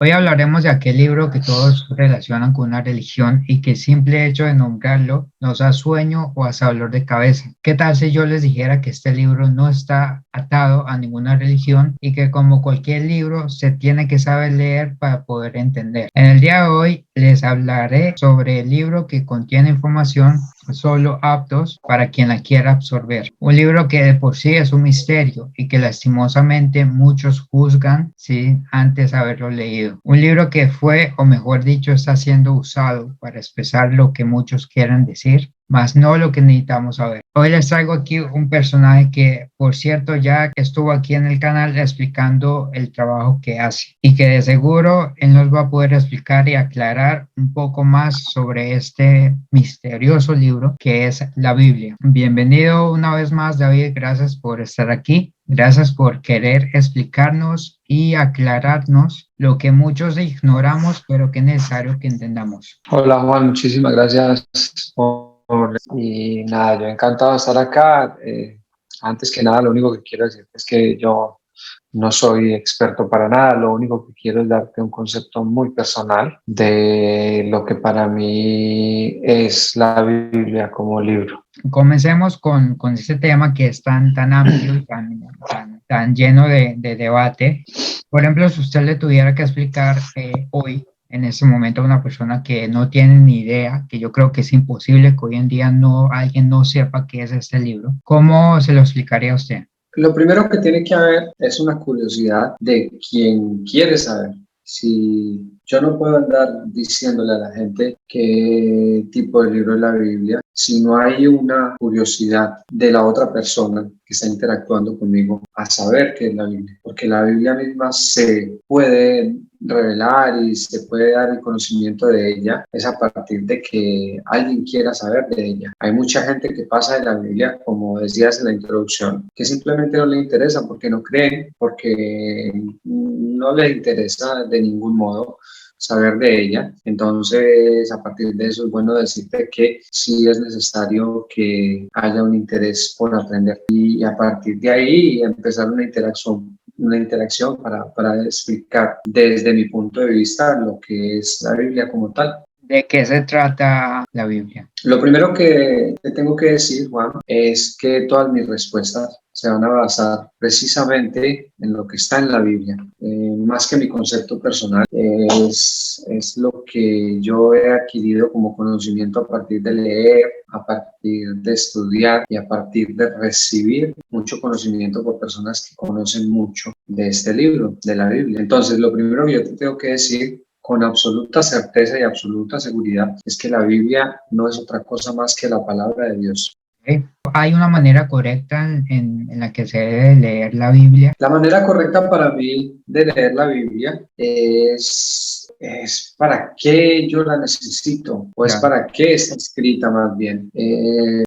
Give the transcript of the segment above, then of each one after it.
Hoy hablaremos de aquel libro que todos relacionan con una religión y que el simple hecho de nombrarlo nos da sueño o hasta dolor de cabeza. ¿Qué tal si yo les dijera que este libro no está atado a ninguna religión y que como cualquier libro se tiene que saber leer para poder entender? En el día de hoy les hablaré sobre el libro que contiene información solo aptos para quien la quiera absorber. Un libro que de por sí es un misterio y que lastimosamente muchos juzgan sin antes haberlo leído. Un libro que fue, o mejor dicho, está siendo usado para expresar lo que muchos quieran decir, más no lo que necesitamos saber. Hoy les traigo aquí un personaje que, por cierto, ya estuvo aquí en el canal explicando el trabajo que hace y que de seguro él nos va a poder explicar y aclarar un poco más sobre este misterioso libro que es la Biblia. Bienvenido una vez más, David. Gracias por estar aquí. Gracias por querer explicarnos y aclararnos lo que muchos ignoramos, pero que es necesario que entendamos. Hola Juan, muchísimas gracias y nada, yo encantado de estar acá. Antes que nada, lo único que quiero decir es que yo no soy experto para nada, lo único que quiero es darte un concepto muy personal de lo que para mí es la Biblia como libro. Comencemos con este tema que es tan amplio y tan lleno de debate. Por ejemplo, si usted le tuviera que explicar hoy, en este momento, a una persona que no tiene ni idea, que yo creo que es imposible que hoy en día alguien no sepa qué es este libro, ¿cómo se lo explicaría a usted? Lo primero que tiene que haber es una curiosidad de quien quiere saber. Si yo no puedo andar diciéndole a la gente qué tipo de libro es la Biblia, si no hay una curiosidad de la otra persona que está interactuando conmigo a saber qué es la Biblia, porque la Biblia misma se puede revelar y se puede dar el conocimiento de ella es a partir de que alguien quiera saber de ella. Hay mucha gente que pasa de la Biblia, como decías en la introducción, que simplemente no le interesa porque no creen, porque no les interesa de ningún modo saber de ella. Entonces, a partir de eso es bueno decirte que sí es necesario que haya un interés por aprender y a partir de ahí empezar una interacción para explicar desde mi punto de vista lo que es la Biblia como tal. ¿De qué se trata la Biblia? Lo primero que te tengo que decir, Juan, es que todas mis respuestas se van a basar precisamente en lo que está en la Biblia. Más que mi concepto personal, es lo que yo he adquirido como conocimiento a partir de leer, a partir de estudiar y a partir de recibir mucho conocimiento por personas que conocen mucho de este libro, de la Biblia. Entonces, lo primero que yo te tengo que decir con absoluta certeza y absoluta seguridad es que la Biblia no es otra cosa más que la palabra de Dios. ¿Ok? ¿Hay una manera correcta en la que se debe leer la Biblia? La manera correcta para mí de leer la Biblia es para qué yo la necesito o es Claro. para qué está escrita más bien.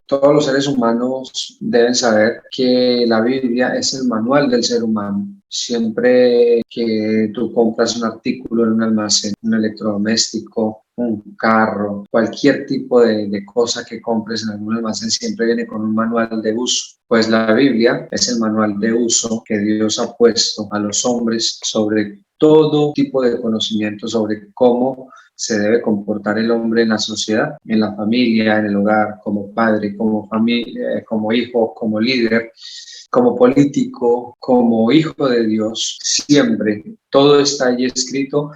Todos los seres humanos deben saber que la Biblia es el manual del ser humano. Siempre que tú compras un artículo en un almacén, un electrodoméstico, un carro, cualquier tipo de cosa que compres en algún almacén, siempre viene con un manual de uso. Pues la Biblia es el manual de uso que Dios ha puesto a los hombres sobre todo tipo de conocimiento sobre cómo se debe comportar el hombre en la sociedad, en la familia, en el hogar, como padre, como familia, como hijo, como líder, como político, como hijo de Dios. Siempre todo está allí escrito.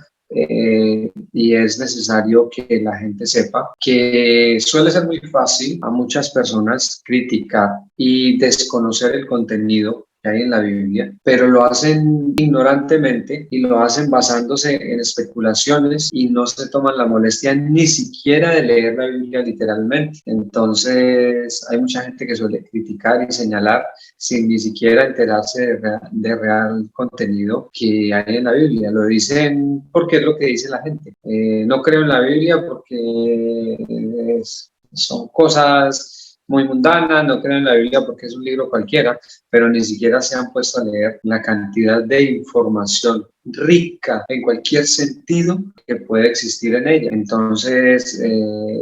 Y es necesario que la gente sepa que suele ser muy fácil a muchas personas criticar y desconocer el contenido que hay en la Biblia, pero lo hacen ignorantemente y lo hacen basándose en especulaciones y no se toman la molestia ni siquiera de leer la Biblia literalmente. Entonces hay mucha gente que suele criticar y señalar sin ni siquiera enterarse de real contenido que hay en la Biblia. Lo dicen porque es lo que dice la gente. No creo en la Biblia porque son cosas muy mundanas, no creo en la Biblia porque es un libro cualquiera, pero ni siquiera se han puesto a leer la cantidad de información rica en cualquier sentido que puede existir en ella. Entonces,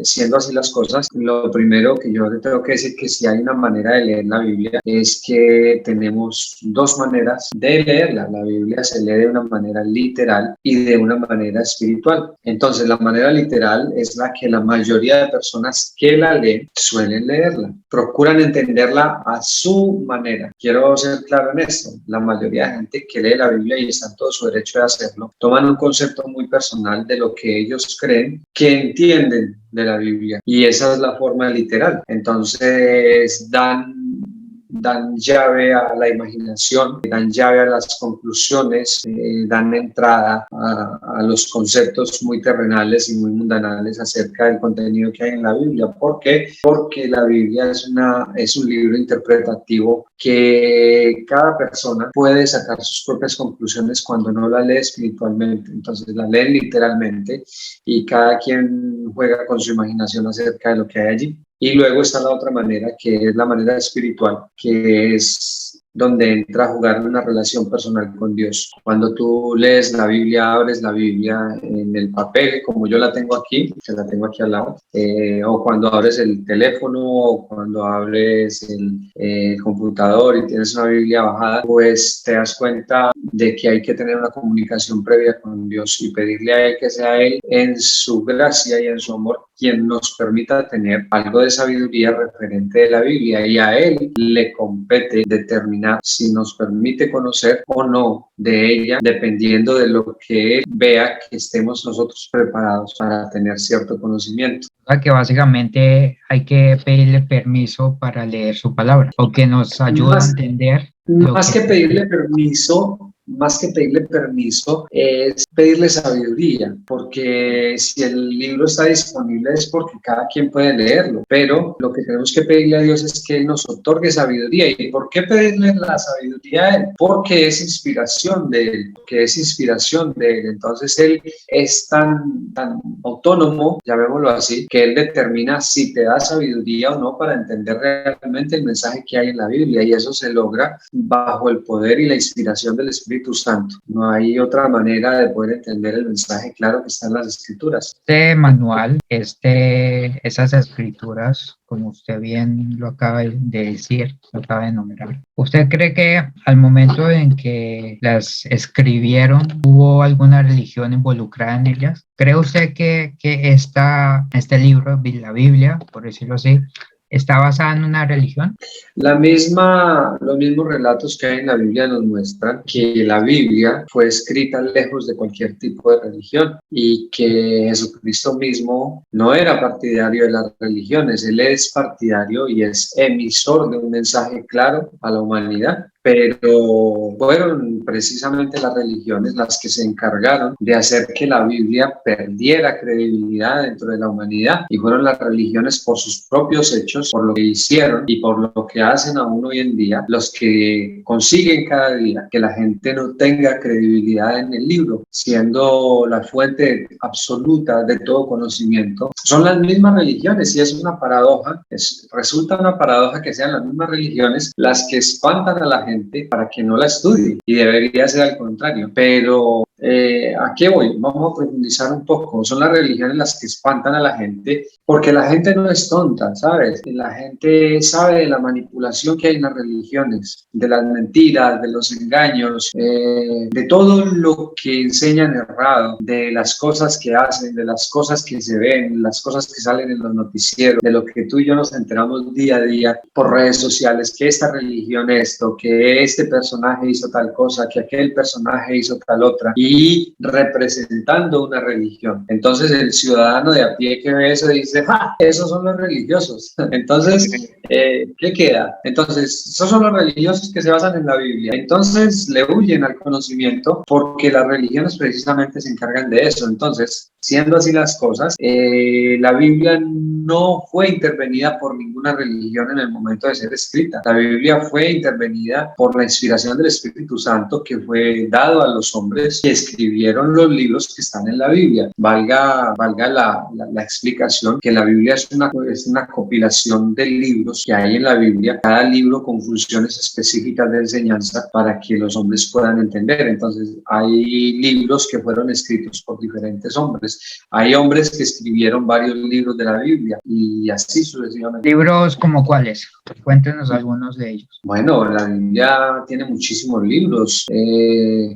siendo así las cosas, lo primero que yo le tengo que decir que si hay una manera de leer la Biblia es que tenemos dos maneras de leerla. La Biblia se lee de una manera literal y de una manera espiritual. Entonces, la manera literal es la que la mayoría de personas que la leen suelen leerla. Procuran entenderla a su manera. Quiero ser claro en esto. La mayoría de gente que lee la Biblia y está en todo su derecho de hacerlo, toman un concepto muy personal de lo que ellos creen que entienden de la Biblia y esa es la forma literal. Entonces dan llave a la imaginación, dan llave a las conclusiones, dan entrada a los conceptos muy terrenales y muy mundanales acerca del contenido que hay en la Biblia. ¿Por qué? Porque la Biblia es un libro interpretativo que cada persona puede sacar sus propias conclusiones cuando no la lee espiritualmente. Entonces la leen literalmente y cada quien juega con su imaginación acerca de lo que hay allí. Y luego está la otra manera, que es la manera espiritual, que es donde entra a jugar una relación personal con Dios. Cuando tú lees la Biblia, abres la Biblia en el papel, como yo la tengo aquí, que la tengo aquí al lado, o cuando abres el teléfono, o cuando abres el computador y tienes una Biblia bajada, pues te das cuenta de que hay que tener una comunicación previa con Dios y pedirle a Él que sea Él en su gracia y en su amor quien nos permita tener algo de sabiduría referente de la Biblia y a Él le compete determinar si nos permite conocer o no de ella, dependiendo de lo que Él vea que estemos nosotros preparados para tener cierto conocimiento. O sea que básicamente hay que pedirle permiso para leer su palabra, o que nos ayuda a Más, entender lo más que que está pedirle escrito. permiso, más que pedirle permiso, es pedirle sabiduría, porque si el libro está disponible es porque cada quien puede leerlo, pero lo que tenemos que pedirle a Dios es que Él nos otorgue sabiduría. ¿Y por qué pedirle la sabiduría a Él? Porque es inspiración de Él, porque es inspiración de Él. Entonces Él es tan autónomo, llamémoslo así, que Él determina si te da sabiduría o no para entender realmente el mensaje que hay en la Biblia, y eso se logra bajo el poder y la inspiración del Espíritu Santo. No hay otra manera de poder entender el mensaje claro que está en las Escrituras. Este manual, esas escrituras, como usted bien lo acaba de decir, lo acaba de nombrar, ¿usted cree que al momento en que las escribieron hubo alguna religión involucrada en ellas? ¿Cree usted que este libro, la Biblia, por decirlo así, está basada en una religión? Los mismos relatos que hay en la Biblia nos muestran que la Biblia fue escrita lejos de cualquier tipo de religión y que Jesucristo mismo no era partidario de las religiones, Él es partidario y es emisor de un mensaje claro a la humanidad. Pero fueron precisamente las religiones las que se encargaron de hacer que la Biblia perdiera credibilidad dentro de la humanidad, y fueron las religiones por sus propios hechos, por lo que hicieron y por lo que hacen aún hoy en día, los que consiguen cada día que la gente no tenga credibilidad en el libro, siendo la fuente absoluta de todo conocimiento. Son las mismas religiones y es una paradoja, resulta una paradoja que sean las mismas religiones las que espantan a la gente para que no la estudie, y debería ser al contrario. Pero ¿a qué voy? Vamos a profundizar un poco. Son las religiones las que espantan a la gente porque la gente no es tonta, ¿sabes? La gente sabe de la manipulación que hay en las religiones, de las mentiras, de los engaños, de todo lo que enseñan errado, de las cosas que hacen, de las cosas que se ven, las cosas que salen en los noticieros, de lo que tú y yo nos enteramos día a día por redes sociales, que esta religión esto, que este personaje hizo tal cosa, que aquel personaje hizo tal otra, y representando una religión. Entonces el ciudadano de a pie que ve eso dice, ¡ja! Esos son los religiosos. Entonces, ¿qué queda? Entonces, esos son los religiosos que se basan en la Biblia. Entonces le huyen al conocimiento porque las religiones precisamente se encargan de eso. Entonces, siendo así las cosas, la Biblia no fue intervenida por ninguna religión en el momento de ser escrita. La Biblia fue intervenida por la inspiración del Espíritu Santo que fue dado a los hombres que escribieron los libros que están en la Biblia. Valga la explicación que la Biblia es una compilación de libros libros que hay en la Biblia, cada libro con funciones específicas de enseñanza para que los hombres puedan entender. Entonces, hay libros que fueron escritos por diferentes hombres. Hay hombres que escribieron varios libros de la Biblia y así sucesivamente. ¿Libros como cuáles? Cuéntenos algunos de ellos. Bueno, la Biblia tiene muchísimos libros.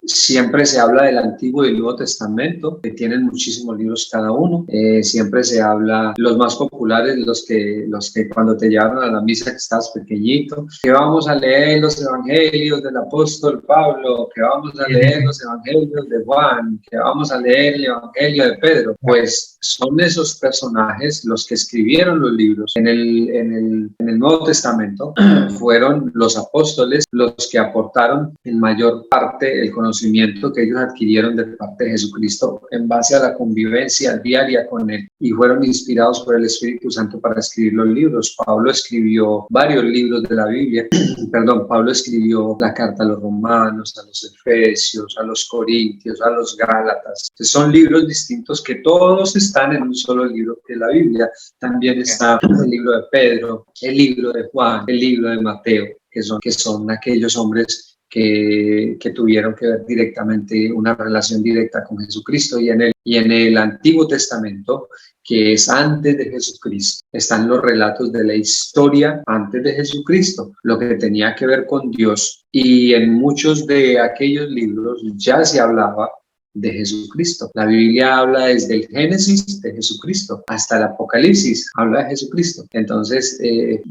Siempre se habla del Antiguo y el Nuevo Testamento, que tienen muchísimos libros cada uno. Siempre se habla, los más populares, los que cuando te llevaron a la misa que estabas pequeñito, que vamos a leer los evangelios del apóstol Pablo, que vamos a leer los evangelios de Juan, que vamos a leer el evangelio de Pedro. Pues son esos personajes los que escribieron los libros. En el Nuevo Testamento fueron los apóstoles los que aportaron en mayor parte el conocimiento que ellos adquirieron de parte de Jesucristo en base a la convivencia diaria con él, y fueron inspirados por el Espíritu Santo para escribir los libros. Pablo escribió varios libros de la Biblia. Pablo escribió la carta a los romanos, a los efesios, a los corintios, a los gálatas. Entonces, son libros distintos que todos están en un solo libro, que es la Biblia. También está el libro de Pedro, el libro de Juan, el libro de Mateo, que son aquellos hombres que tuvieron que ver directamente una relación directa con Jesucristo. Y en el Antiguo Testamento, que es antes de Jesucristo, están los relatos de la historia antes de Jesucristo, lo que tenía que ver con Dios. Y en muchos de aquellos libros ya se hablaba de Jesucristo. La Biblia habla desde el Génesis de Jesucristo hasta el Apocalipsis, habla de Jesucristo. Entonces,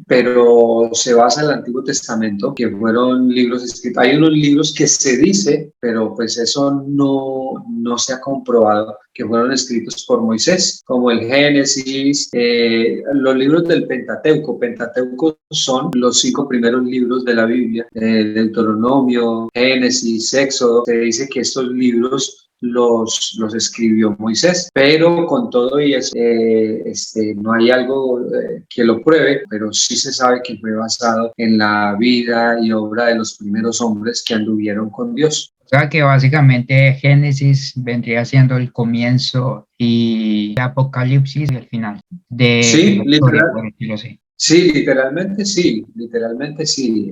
pero se basa en el Antiguo Testamento, que fueron libros escritos. Hay unos libros que se dice, pero pues eso no se ha comprobado, que fueron escritos por Moisés, como el Génesis, los libros del Pentateuco. Pentateuco son los 5 primeros libros de la Biblia, Deuteronomio, Génesis, Éxodo. Se dice que estos libros los escribió Moisés, pero con todo y eso, no hay algo que lo pruebe, pero sí se sabe que fue basado en la vida y obra de los primeros hombres que anduvieron con Dios. O sea que básicamente Génesis vendría siendo el comienzo y el Apocalipsis el final de Sí, la historia, por decirlo así. Sí, literalmente sí, literalmente sí.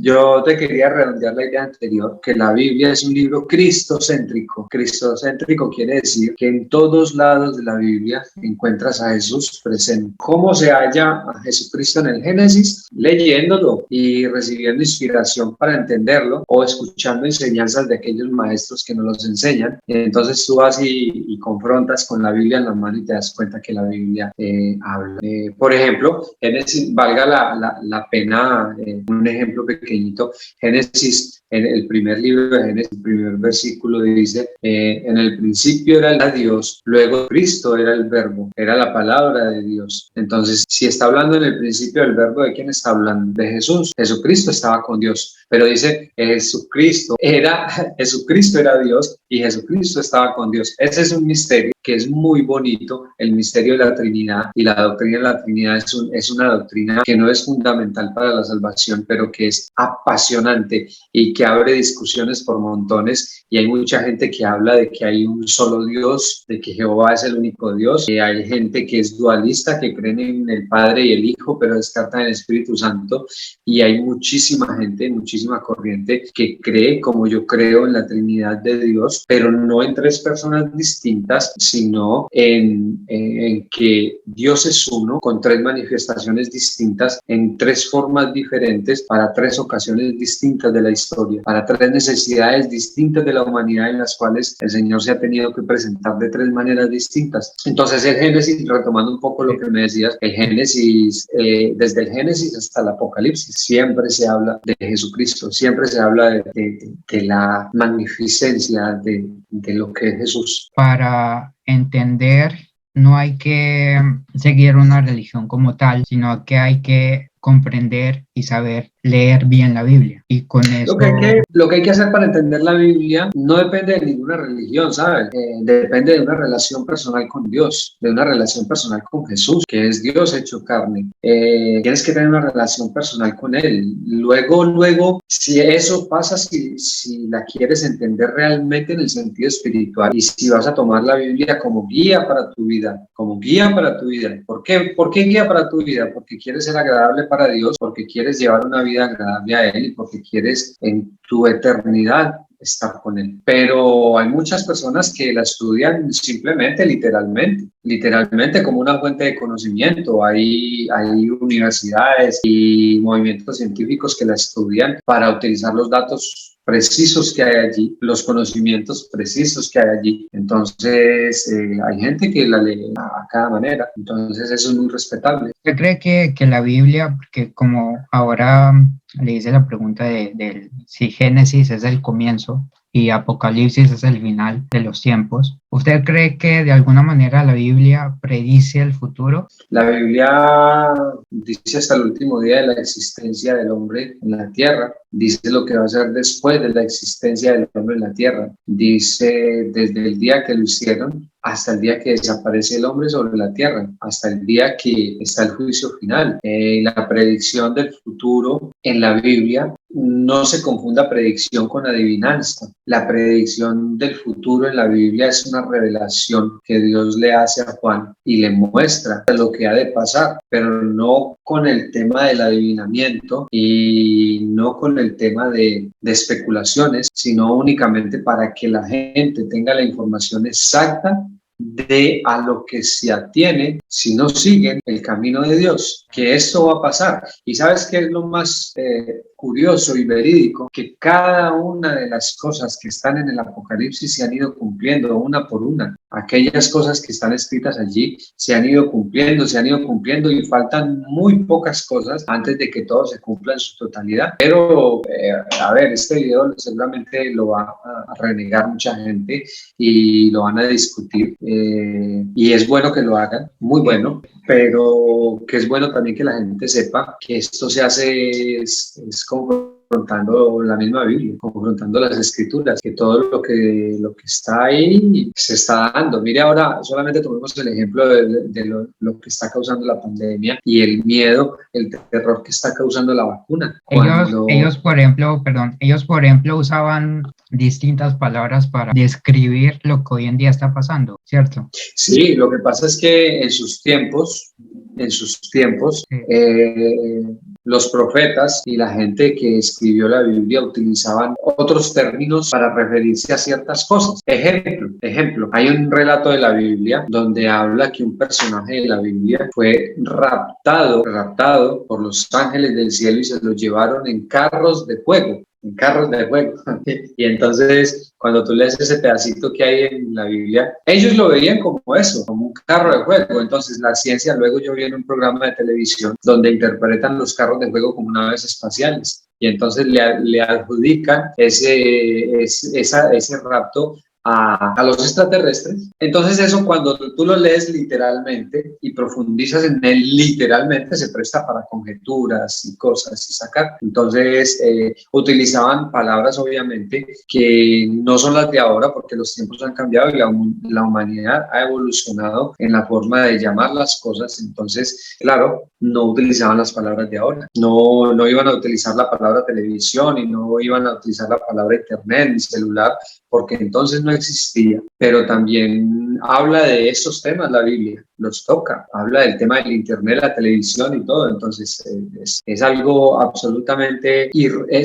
Yo te quería redondear la idea anterior, que la Biblia es un libro cristocéntrico. Cristocéntrico quiere decir que en todos lados de la Biblia encuentras a Jesús presente. ¿Cómo se halla a Jesucristo en el Génesis? Leyéndolo y recibiendo inspiración para entenderlo, o escuchando enseñanzas de aquellos maestros que nos los enseñan. Entonces tú vas y confrontas con la Biblia en la mano y te das cuenta que la Biblia habla. Por ejemplo, Génesis, valga la pena, un ejemplo pequeñito. Génesis, en el primer libro de Génesis, el primer versículo dice, en el principio era Dios, luego Cristo era el verbo, era la palabra de Dios. Entonces, si está hablando en el principio del verbo, ¿de quién está hablando? De Jesús. Jesucristo estaba con Dios, pero dice, Jesucristo era Dios y Jesucristo estaba con Dios. Ese es un misterio que es muy bonito, el misterio de la Trinidad, y la doctrina de la Trinidad es una doctrina que no es fundamental para la salvación, pero que es apasionante y que abre discusiones por montones. Y hay mucha gente que habla de que hay un solo Dios, de que Jehová es el único Dios. Y hay gente que es dualista, que creen en el Padre y el Hijo, pero descartan el Espíritu Santo. Y hay muchísima gente, muchísima corriente que cree, como yo creo, en la Trinidad de Dios, pero no en 3 personas distintas, sino en que Dios es uno, con 3 manifestaciones distintas, en 3 formas diferentes, para 3 ocasiones distintas de la historia, para 3 necesidades distintas de la humanidad, en las cuales el Señor se ha tenido que presentar de 3 maneras distintas. Entonces el Génesis, retomando un poco lo que me decías, el Génesis, desde el Génesis hasta el Apocalipsis, siempre se habla de Jesucristo, siempre se habla de la magnificencia de lo que es Jesús. Para entender, no hay que seguir una religión como tal, sino que hay que comprender y saber leer bien la Biblia. Y con eso... Lo que hay que hacer para entender la Biblia no depende de ninguna religión, ¿sabes? Depende de una relación personal con Dios, de una relación personal con Jesús, que es Dios hecho carne. Tienes que tener una relación personal con Él. Luego, si eso pasa, si la quieres entender realmente en el sentido espiritual y si vas a tomar la Biblia como guía para tu vida, como guía para tu vida. ¿Por qué? ¿Por qué guía para tu vida? Porque quieres ser agradable para Dios, porque quieres llevar una vida agradable a Él y porque quieres en tu eternidad estar con Él. Pero hay muchas personas que la estudian simplemente, literalmente como una fuente de conocimiento. Hay universidades y movimientos científicos que la estudian para utilizar los datos precisos que hay allí, los conocimientos precisos que hay allí. Entonces, hay gente que la lee a cada manera. Entonces, eso es muy respetable. ¿Usted cree que la Biblia, porque como ahora le hice la pregunta de si Génesis es el comienzo y Apocalipsis es el final de los tiempos, ¿usted cree que de alguna manera la Biblia predice el futuro? La Biblia dice hasta el último día de la existencia del hombre en la tierra. Dice lo que va a ser después de la existencia del hombre en la tierra. Dice desde el día que lo hicieron hasta el día que desaparece el hombre sobre la tierra, hasta el día que está el juicio final. La predicción del futuro en la Biblia, no se confunda predicción con adivinanza. La predicción del futuro en la Biblia es una revelación que Dios le hace a Juan y le muestra lo que ha de pasar, pero no con el tema del adivinamiento y no con el tema de especulaciones, sino únicamente para que la gente tenga la información exacta de a lo que se atiene si no siguen el camino de Dios, que esto va a pasar. Y ¿sabes qué es lo más curioso y verídico? Que cada una de las cosas que están en el Apocalipsis se han ido cumpliendo una por una. Aquellas cosas que están escritas allí se han ido cumpliendo y faltan muy pocas cosas antes de que todo se cumpla en su totalidad. Pero, a ver, este video seguramente lo va a renegar mucha gente y lo van a discutir. Y es bueno que lo hagan, muy bueno, pero que es bueno también que la gente sepa que esto se hace es confrontando la misma Biblia, confrontando las escrituras, que todo lo que está ahí se está dando. Mire, ahora solamente tomemos el ejemplo de lo que está causando la pandemia y el miedo, el terror que está causando la vacuna. Ellos, por ejemplo, usaban distintas palabras para describir lo que hoy en día está pasando, ¿cierto? Sí, lo que pasa es que en sus tiempos, sí. Los profetas y la gente que escribió la Biblia utilizaban otros términos para referirse a ciertas cosas. Ejemplo, hay un relato de la Biblia donde habla que un personaje de la Biblia fue raptado por los ángeles del cielo y se lo llevaron en carros de fuego. Y entonces, cuando tú lees ese pedacito que hay en la Biblia, ellos lo veían como eso, como un carro de fuego. Entonces, la ciencia, luego yo vi en un programa de televisión donde interpretan los carros de fuego como naves espaciales. Y entonces le adjudican ese rapto a los extraterrestres. Entonces eso, cuando tú lo lees literalmente y profundizas en él literalmente, se presta para conjeturas y cosas y sacar. Entonces utilizaban palabras obviamente que no son las de ahora, porque los tiempos han cambiado y la humanidad ha evolucionado en la forma de llamar las cosas. Entonces, claro, no utilizaban las palabras de ahora, no iban a utilizar la palabra televisión y no iban a utilizar la palabra internet ni celular, porque entonces no existía. Pero también habla de estos temas la Biblia, los toca, habla del tema del internet, la televisión y todo. Entonces es algo absolutamente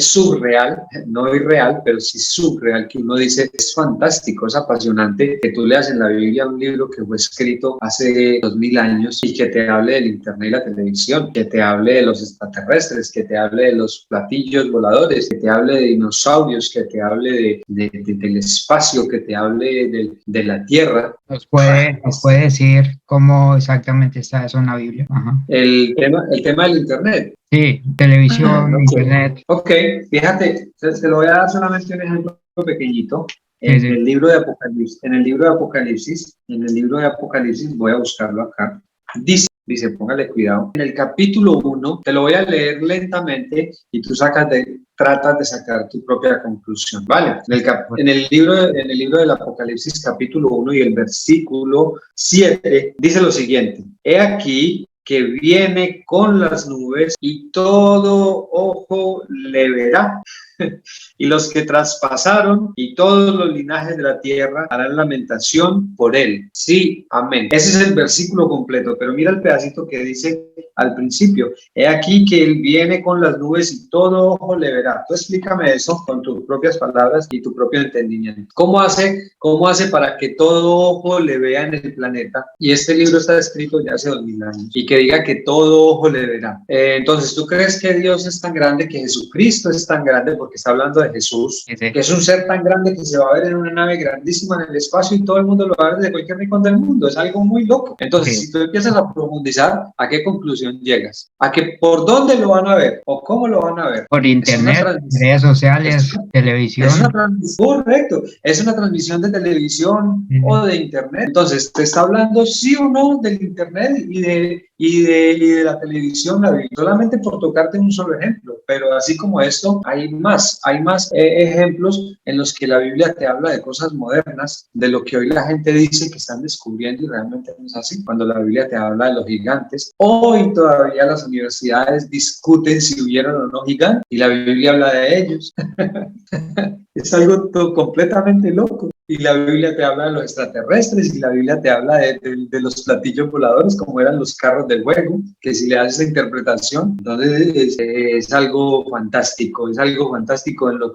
surreal, no irreal, pero sí surreal, que uno dice, es fantástico, es apasionante que tú leas en la Biblia un libro que fue escrito hace 2000 años y que te hable del internet y la televisión, que te hable de los extraterrestres, que te hable de los platillos voladores, que te hable de dinosaurios, que te hable del espacio, que te hable de la Tierra. ¿Nos puede decir cómo exactamente está eso en la Biblia? Ajá. El tema del internet. Sí, televisión, internet. Ok, fíjate, se lo voy a dar solamente un ejemplo pequeñito. Sí. El libro de Apocalipsis, en el libro de Apocalipsis, voy a buscarlo acá, dice, póngale cuidado. En el capítulo 1, te lo voy a leer lentamente y tú tratas de sacar tu propia conclusión, ¿vale? En el libro del Apocalipsis, capítulo 1 y el versículo 7, dice lo siguiente: He aquí que viene con las nubes y todo ojo le verá. Y los que traspasaron y todos los linajes de la tierra harán lamentación por él. Sí, amén. Ese es el versículo completo, pero mira el pedacito que dice al principio: he aquí que él viene con las nubes y todo ojo le verá. Tú explícame eso con tus propias palabras y tu propio entendimiento. ¿Cómo hace para que todo ojo le vea en el planeta? Y este libro está escrito ya hace 2000 años y que diga que todo ojo le verá. Entonces, ¿tú crees que Dios es tan grande, que Jesucristo es tan grande, porque está hablando de Jesús, Sí, sí. que es un ser tan grande que se va a ver en una nave grandísima en el espacio y todo el mundo lo va a ver desde cualquier rincón del mundo? Es algo muy loco. Entonces, Sí. si tú empiezas a profundizar, ¿a qué conclusión llegas? ¿A que por dónde lo van a ver o cómo lo van a ver? Por Es una internet, transmisión. redes sociales, Es una televisión. transmisión, correcto, es una transmisión de televisión o de internet. Entonces, te está hablando sí o no del internet y de la televisión, la Biblia, solamente por tocarte un solo ejemplo. Pero así como esto, hay más ejemplos en los que la Biblia te habla de cosas modernas, de lo que hoy la gente dice que están descubriendo y realmente no es así. Cuando la Biblia te habla de los gigantes, hoy todavía las universidades discuten si hubieron o no gigantes y la Biblia habla de ellos. Es algo completamente loco. Y la Biblia te habla de los extraterrestres y la Biblia te habla de los platillos voladores, como eran los carros del juego, que si le haces esa interpretación, entonces es algo fantástico, en lo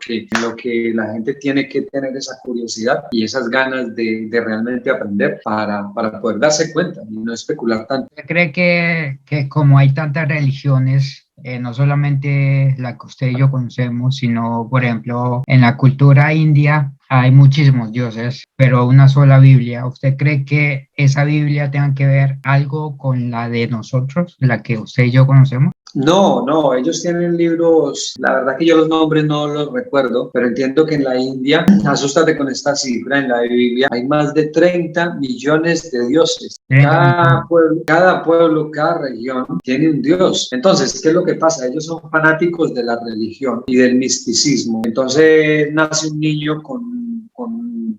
que la gente tiene que tener esa curiosidad y esas ganas de realmente aprender para poder darse cuenta y no especular tanto. ¿Usted cree que como hay tantas religiones, no solamente la que usted y yo conocemos, sino, por ejemplo, en la cultura india hay muchísimos dioses, pero una sola Biblia? ¿Usted cree que esa Biblia tenga que ver algo con la de nosotros, la que usted y yo conocemos? No, ellos tienen libros, la verdad que yo los nombres no los recuerdo, pero entiendo que en la India, asústate con esta cifra, en la Biblia hay más de 30 millones de dioses. 30 millones. Cada pueblo, cada región tiene un dios. Entonces, ¿qué es lo que pasa? Ellos son fanáticos de la religión y del misticismo. Entonces, nace un niño con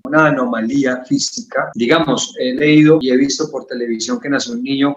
una anomalía física. Digamos, he leído y he visto por televisión que nació un niño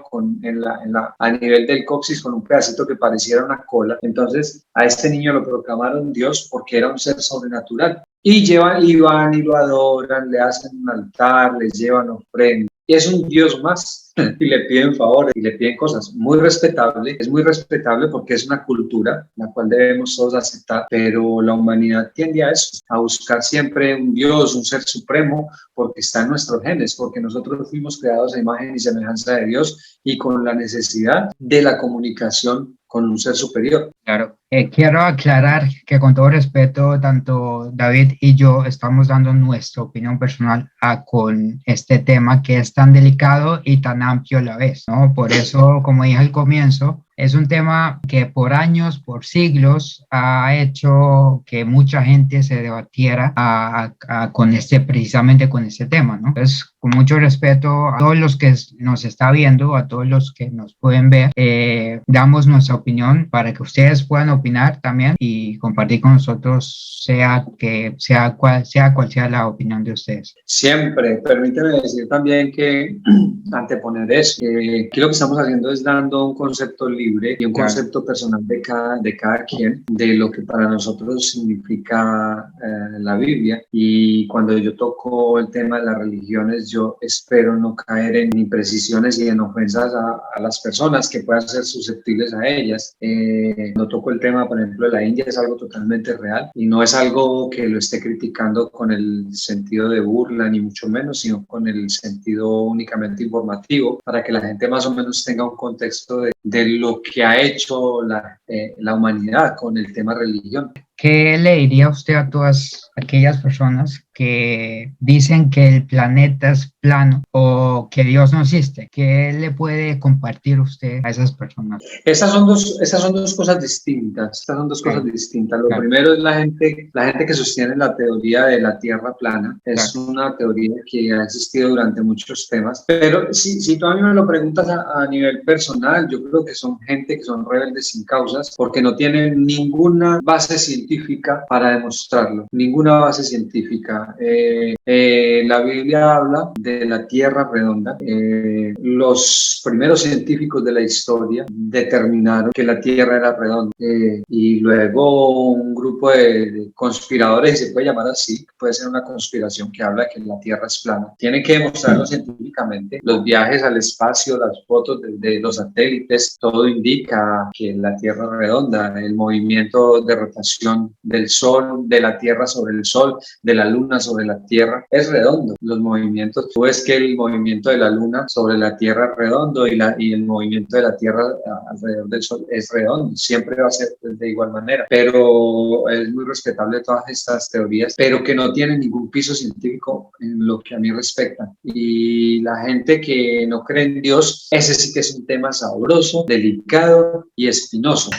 a nivel del coxis con un pedacito que pareciera una cola. Entonces, a este niño lo proclamaron Dios porque era un ser sobrenatural. Y van y lo adoran, le hacen un altar, les llevan ofrendas. Y es un Dios más y le piden favores y le piden cosas. Muy respetable, es muy respetable porque es una cultura la cual debemos todos aceptar, pero la humanidad tiende a eso, a buscar siempre un Dios, un ser supremo, porque está en nuestros genes, porque nosotros fuimos creados a imagen y semejanza de Dios y con la necesidad de la comunicación con un ser superior. Claro. Quiero aclarar que con todo respeto, tanto David y yo estamos dando nuestra opinión personal con este tema que es tan delicado y tan amplio a la vez, ¿no? Por eso, como dije al comienzo, es un tema que por años, por siglos, ha hecho que mucha gente se debatiera precisamente con este tema, ¿no? Entonces, con mucho respeto a todos los que nos está viendo, a todos los que nos pueden ver, damos nuestra opinión para que ustedes puedan opinar también y compartir con nosotros, sea cual sea la opinión de ustedes. Siempre, permíteme decir también que anteponer eso, que aquí lo que estamos haciendo es dando un concepto libre y un Claro. concepto personal de cada quien, de lo que para nosotros significa la Biblia. Y cuando yo toco el tema de las religiones, yo espero no caer en imprecisiones y en ofensas a las personas que puedan ser susceptibles a ellas. No toco el tema, por ejemplo, de la India, es algo totalmente real y no es algo que lo esté criticando con el sentido de burla, ni mucho menos, sino con el sentido únicamente informativo, para que la gente más o menos tenga un contexto de lo que ha hecho la humanidad con el tema religión. ¿Qué le diría usted a todas aquellas personas que dicen que el planeta es plano o que Dios no existe. ¿Qué le puede compartir usted a esas personas? Esas son dos cosas distintas. Estas son dos cosas Ok, distintas. Lo claro, primero es la gente que sostiene la teoría de la Tierra plana. claro. Es una teoría que ha existido durante muchos temas. Pero si tú a mí me lo preguntas a nivel personal, yo creo que son gente que son rebeldes sin causas porque no tienen ninguna base científica para demostrarlo. Ninguna base científica. La Biblia habla de la Tierra redonda. Los primeros científicos de la historia determinaron que la Tierra era redonda. Y luego un grupo de conspiradores, se puede llamar así, puede ser una conspiración que habla de que la Tierra es plana. Tienen que demostrarlo científicamente. Los viajes al espacio, las fotos de los satélites, todo indica que la Tierra es redonda. El movimiento de rotación del Sol, de la Tierra sobre el Sol, de la Luna sobre la Tierra, es redondo. Los movimientos, tú ves que el movimiento de la Luna sobre la Tierra es redondo y el movimiento de la Tierra alrededor del Sol es redondo. Siempre va a ser de igual manera, pero es muy respetable todas estas teorías, pero que no tienen ningún piso científico en lo que a mí respecta. Y la gente que no cree en Dios, ese sí que es un tema sabroso, delicado y espinoso.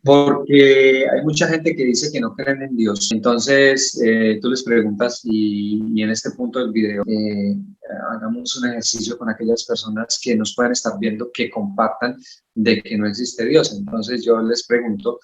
Porque hay mucha gente que dice que no creen en Dios. Entonces, tú les preguntas y en este punto del video hagamos un ejercicio con aquellas personas que nos pueden estar viendo que compartan de que no existe Dios. Entonces yo les pregunto,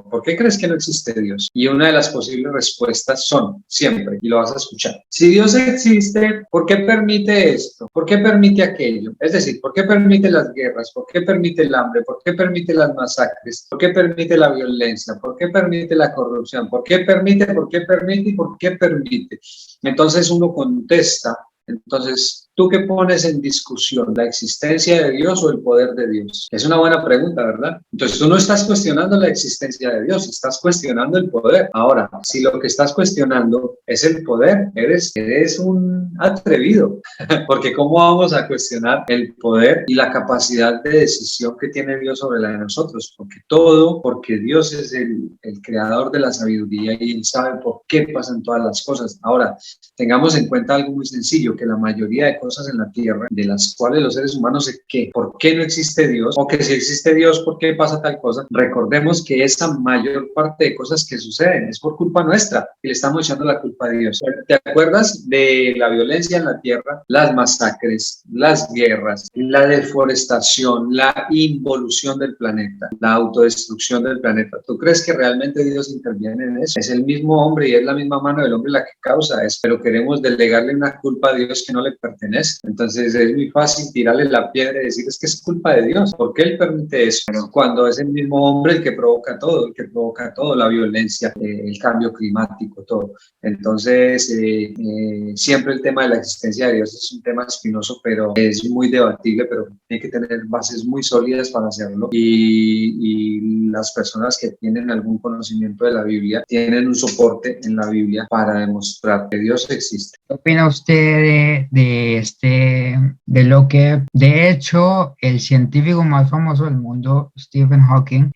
¿por qué crees que no existe Dios? Y una de las posibles respuestas son, siempre, y lo vas a escuchar, si Dios existe, ¿por qué permite esto? ¿Por qué permite aquello? Es decir, ¿por qué permite las guerras? ¿Por qué permite el hambre? ¿Por qué permite las masacres? ¿Por qué permite la violencia? ¿Por qué permite la corrupción? ¿Por qué permite? ¿Por qué permite? ¿Y por qué permite? Entonces uno contesta. Entonces, ¿tú qué pones en discusión? ¿La existencia de Dios o el poder de Dios? Es una buena pregunta, ¿verdad? Entonces, tú no estás cuestionando la existencia de Dios, estás cuestionando el poder. Ahora, si lo que estás cuestionando es el poder, eres un atrevido, porque ¿cómo vamos a cuestionar el poder y la capacidad de decisión que tiene Dios sobre la de nosotros? Porque Dios es el creador de la sabiduría y Él sabe por qué pasan todas las cosas. Ahora, tengamos en cuenta algo muy sencillo, que la mayoría de cosas en la tierra, de las cuales los seres humanos sé que, ¿por qué no existe Dios? O que si existe Dios, ¿por qué pasa tal cosa? Recordemos que esa mayor parte de cosas que suceden es por culpa nuestra y le estamos echando la culpa a Dios. ¿Te acuerdas de la violencia en la tierra, las masacres, las guerras, la deforestación, la involución del planeta, la autodestrucción del planeta? ¿Tú crees que realmente Dios interviene en eso? Es el mismo hombre y es la misma mano del hombre la que causa eso, pero queremos delegarle una culpa a Dios que no le pertenece. Entonces es muy fácil tirarle la piedra y decir es que es culpa de Dios, ¿por qué Él permite eso? Pero cuando es el mismo hombre el que provoca todo, la violencia, el cambio climático, todo. Entonces siempre el tema de la existencia de Dios es un tema espinoso, pero es muy debatible, pero tiene que tener bases muy sólidas para hacerlo y las personas que tienen algún conocimiento de la Biblia tienen un soporte en la Biblia para demostrar que Dios existe. ¿Qué opina usted de lo que, de hecho, el científico más famoso del mundo, Stephen Hawking,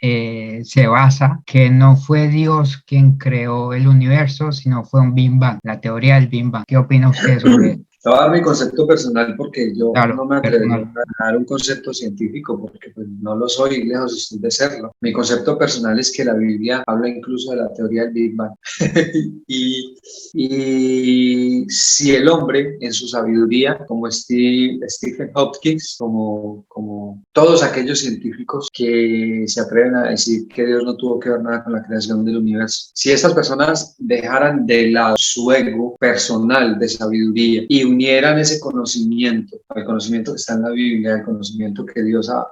se basa que no fue Dios quien creó el universo, sino fue un Big Bang, la teoría del Big Bang? ¿Qué opina usted sobre eso? Te voy a dar mi concepto personal porque yo Claro, no me atrevería personal. a dar un concepto científico porque pues, no lo soy, lejos estoy de serlo. Mi concepto personal es que la Biblia habla incluso de la teoría del Big Bang. y si el hombre en su sabiduría, como Stephen Hawking, como todos aquellos científicos que se atreven a decir que Dios no tuvo que ver nada con la creación del universo, si estas personas dejaran de lado su ego personal de sabiduría y unieran ese conocimiento, el conocimiento que está en la Biblia, el conocimiento que Dios ha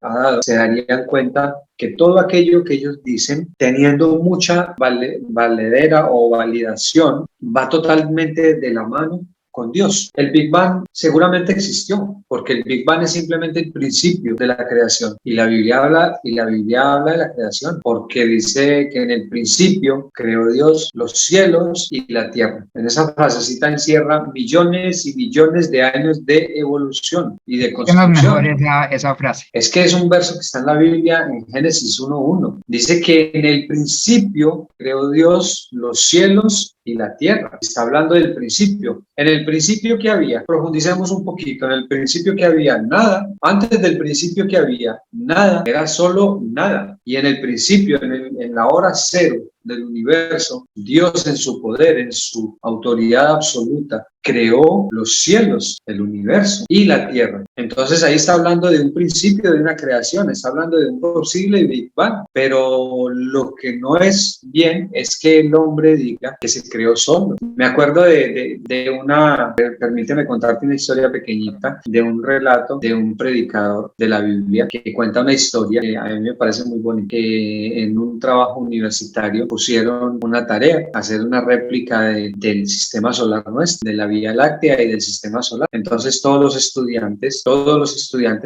dado, se darían cuenta que todo aquello que ellos dicen, teniendo mucha valedera o validación, va totalmente de la mano con Dios. El Big Bang seguramente existió, porque el Big Bang es simplemente el principio de la creación. Y la Biblia habla de la creación, porque dice que en el principio creó Dios los cielos y la tierra. En esa frasecita encierra millones y millones de años de evolución y de ¿Qué nos mejor construcción. esa frase? Es que es un verso que está en la Biblia en Génesis 1:1. Dice que en el principio creó Dios los cielos y la tierra. Está hablando del principio. En el principio que había, profundicemos un poquito, en el principio que había nada, antes del principio que había nada, era solo nada. Y en el principio, en la hora cero del universo, Dios en su poder, en su autoridad absoluta, creó los cielos, el universo y la tierra. Entonces ahí está hablando de un principio, de una creación, está hablando de un posible Big Bang, pero lo que no es bien es que el hombre diga que se creó solo. Me acuerdo permíteme contarte una historia pequeñita, de un relato de un predicador de la Biblia que cuenta una historia que a mí me parece muy bonita, que en un trabajo universitario pusieron una tarea, hacer una réplica del sistema solar nuestro, de la Vía Láctea y del sistema solar. Entonces todos los estudiantes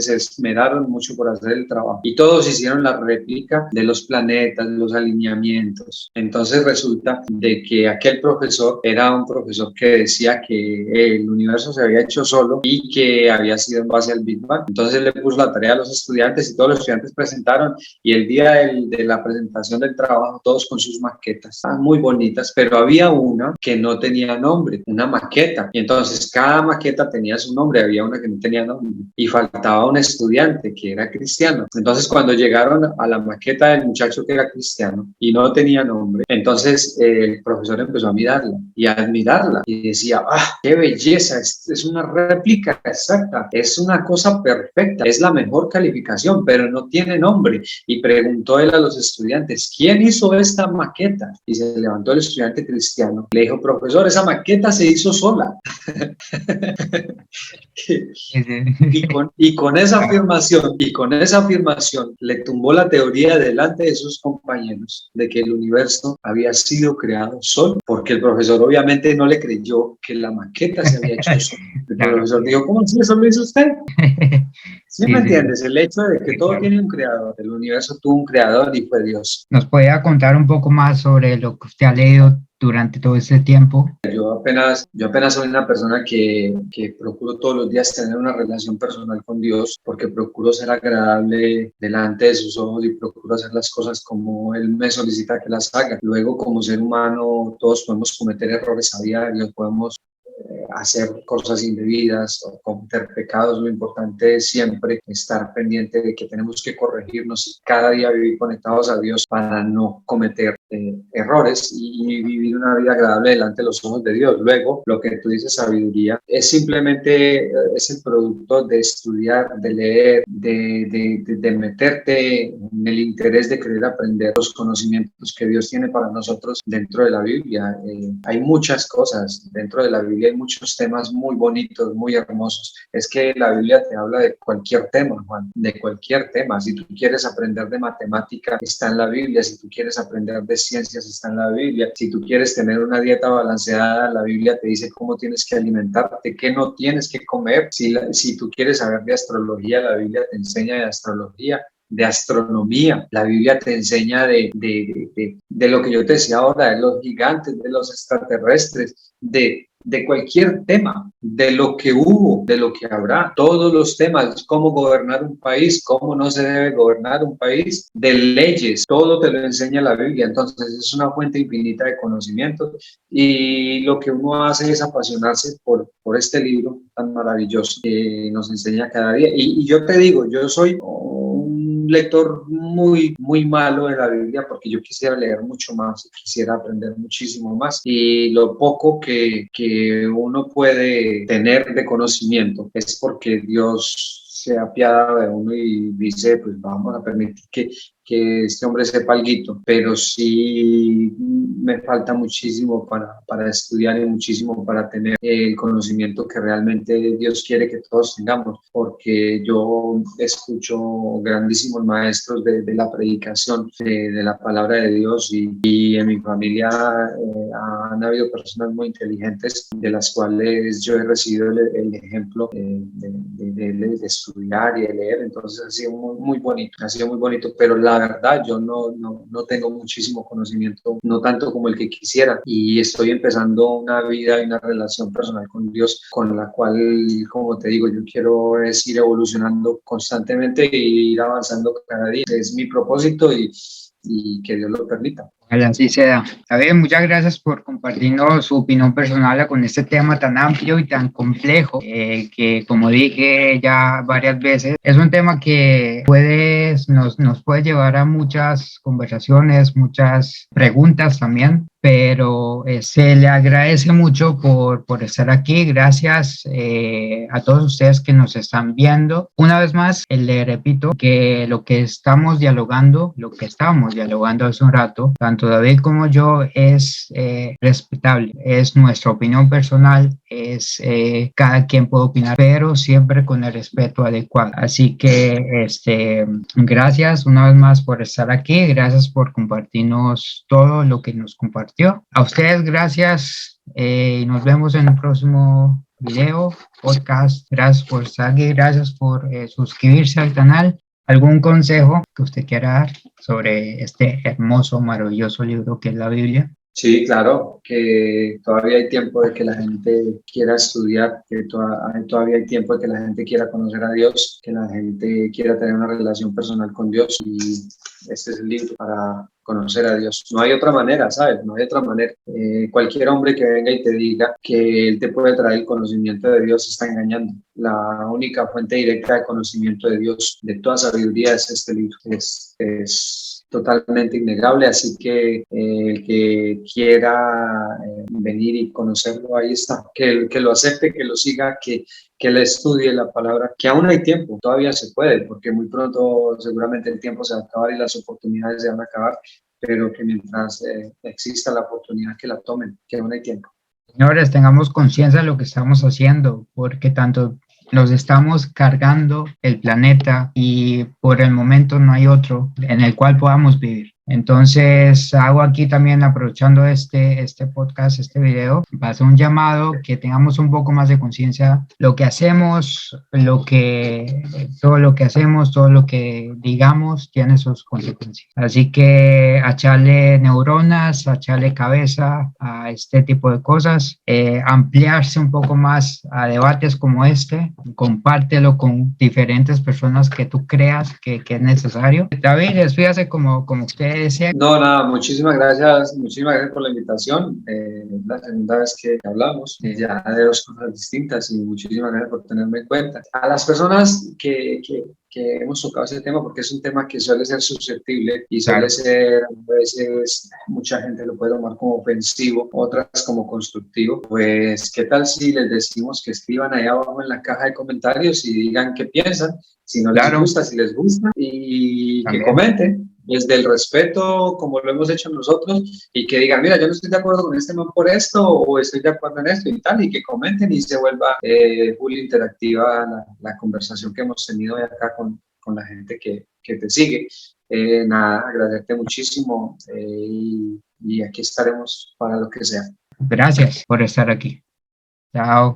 se esmeraron mucho por hacer el trabajo y todos hicieron la réplica de los planetas, de los alineamientos. Entonces resulta de que aquel profesor era un profesor que decía que el universo se había hecho solo y que había sido en base al Big Bang. Entonces le puso la tarea a los estudiantes y todos los estudiantes presentaron, y el día de la presentación del trabajo todos con sus maquetas, muy bonitas, pero había una que no tenía nombre, una maqueta, y entonces cada maqueta tenía su nombre, había una que no tenía nombre y faltaba un estudiante que era cristiano. Entonces cuando llegaron a la maqueta del muchacho que era cristiano y no tenía nombre, entonces el profesor empezó a mirarla y a admirarla y decía, ¡ah, qué belleza! Es una réplica exacta, es una cosa perfecta, es la mejor calificación, pero no tiene nombre. Y preguntó él a los estudiantes, ¿quién hizo esta maqueta? Y se levantó el estudiante cristiano, le dijo, profesor, esa maqueta se hizo sola. Y con esa afirmación le tumbó la teoría delante de sus compañeros de que el universo había sido creado solo, porque el profesor obviamente no le creyó que la maqueta se había hecho solo. El Claro, profesor dijo, ¿cómo así eso lo hizo usted? ¿Sí sí, me sí, entiendes? El hecho de que sí, todo claro. tiene un creador, el universo tuvo un creador y fue Dios. ¿Nos podría contar un poco más sobre lo que usted ha leído durante todo este tiempo? Yo apenas soy una persona que procuro todos los días tener una relación personal con Dios, porque procuro ser agradable delante de sus ojos y procuro hacer las cosas como Él me solicita que las haga. Luego, como ser humano, todos podemos cometer errores a diario, podemos hacer cosas indebidas o cometer pecados. Lo importante es siempre estar pendiente de que tenemos que corregirnos y cada día vivir conectados a Dios para no cometer errores y vivir una vida agradable delante de los ojos de Dios. Luego, lo que tú dices, sabiduría, es simplemente es el producto de estudiar, de leer, de meterte en el interés de querer aprender los conocimientos que Dios tiene para nosotros dentro de la Biblia. Hay muchas cosas dentro de la Biblia, hay muchos temas muy bonitos, muy hermosos. Es que la Biblia te habla de cualquier tema, Juan, de cualquier tema. Si tú quieres aprender de matemática, está en la Biblia. Si tú quieres aprender de ciencias, está en la Biblia. Si tú quieres tener una dieta balanceada, la Biblia te dice cómo tienes que alimentarte, qué no tienes que comer. Si tú quieres saber de astrología, la Biblia te enseña de astrología, de astronomía. La Biblia te enseña de lo que yo te decía ahora, de los gigantes, de los extraterrestres, de cualquier tema, de lo que hubo, de lo que habrá, todos los temas, cómo gobernar un país, cómo no se debe gobernar un país, de leyes, todo te lo enseña la Biblia. Entonces es una fuente infinita de conocimiento y lo que uno hace es apasionarse por este libro tan maravilloso que nos enseña cada día. Y yo te digo, yo soy un lector muy, muy malo de la Biblia porque yo quisiera leer mucho más, quisiera aprender muchísimo más, y lo poco que uno puede tener de conocimiento es porque Dios se apiada de uno y dice, pues vamos a permitir que este hombre sepa alguito, pero sí me falta muchísimo para estudiar y muchísimo para tener el conocimiento que realmente Dios quiere que todos tengamos, porque yo escucho grandísimos maestros de la predicación, de la palabra de Dios y en mi familia han habido personas muy inteligentes de las cuales yo he recibido el ejemplo de estudiar y de leer, entonces ha sido muy bonito, ha sido muy bonito, pero la verdad yo no tengo muchísimo conocimiento, no tanto como el que quisiera, y estoy empezando una vida y una relación personal con Dios con la cual, como te digo, yo quiero es ir evolucionando constantemente e ir avanzando cada día. Es mi propósito y que Dios lo permita. Ojalá así sea. David, muchas gracias por compartirnos su opinión personal con este tema tan amplio y tan complejo, que como dije ya varias veces, es un tema que nos puede llevar a muchas conversaciones, muchas preguntas también, pero se le agradece mucho por estar aquí. Gracias a todos ustedes que nos están viendo. Una vez más, le repito que lo que estábamos dialogando hace un rato, tanto David como yo, es respetable, es nuestra opinión personal, cada quien puede opinar, pero siempre con el respeto adecuado. Así que gracias una vez más por estar aquí, gracias por compartirnos todo lo que nos compartió. A ustedes gracias y nos vemos en el próximo video, podcast. Gracias por estar aquí, gracias por suscribirse al canal. ¿Algún consejo que usted quiera dar sobre este hermoso, maravilloso libro que es la Biblia? Sí, claro, que todavía hay tiempo de que la gente quiera estudiar, que todavía hay tiempo de que la gente quiera conocer a Dios, que la gente quiera tener una relación personal con Dios, y este es el libro para conocer a Dios. No hay otra manera, ¿sabes? No hay otra manera. Cualquier hombre que venga y te diga que él te puede traer el conocimiento de Dios está engañando. La única fuente directa de conocimiento de Dios, de toda sabiduría, es este libro. Es totalmente innegable, así que el que quiera venir y conocerlo, ahí está, que lo acepte, que lo siga, que le estudie la palabra, que aún hay tiempo, todavía se puede, porque muy pronto seguramente el tiempo se va a acabar y las oportunidades se van a acabar, pero que mientras exista la oportunidad que la tomen, que aún hay tiempo. Señores, tengamos conciencia de lo que estamos haciendo, porque tanto nos estamos cargando el planeta y por el momento no hay otro en el cual podamos vivir. Entonces, hago aquí también, aprovechando este podcast, este video, para hacer un llamado que tengamos un poco más de conciencia. Lo que hacemos, todo lo que hacemos, todo lo que digamos, tiene sus consecuencias. Así que a echarle neuronas, a echarle cabeza a este tipo de cosas, ampliarse un poco más a debates como este, compártelo con diferentes personas que tú creas que es necesario. David, despídase como usted desea. No, nada, muchísimas gracias por la invitación. Es la segunda vez que hablamos, ya de dos cosas distintas, y muchísimas gracias por tenerme en cuenta. A las personas que hemos tocado ese tema, porque es un tema que suele ser susceptible y suele ser, a veces, mucha gente lo puede tomar como ofensivo, otras como constructivo. Pues, ¿qué tal si les decimos que escriban ahí abajo en la caja de comentarios y digan qué piensan? Si no les gusta, si les gusta, y que comenten desde el respeto, como lo hemos hecho nosotros, y que digan, mira, yo no estoy de acuerdo con este man por esto, o estoy de acuerdo en esto y tal, y que comenten y se vuelva full interactiva la conversación que hemos tenido hoy acá con la gente que te sigue. Nada, agradecerte muchísimo, y aquí estaremos para lo que sea. Gracias por estar aquí. Chao.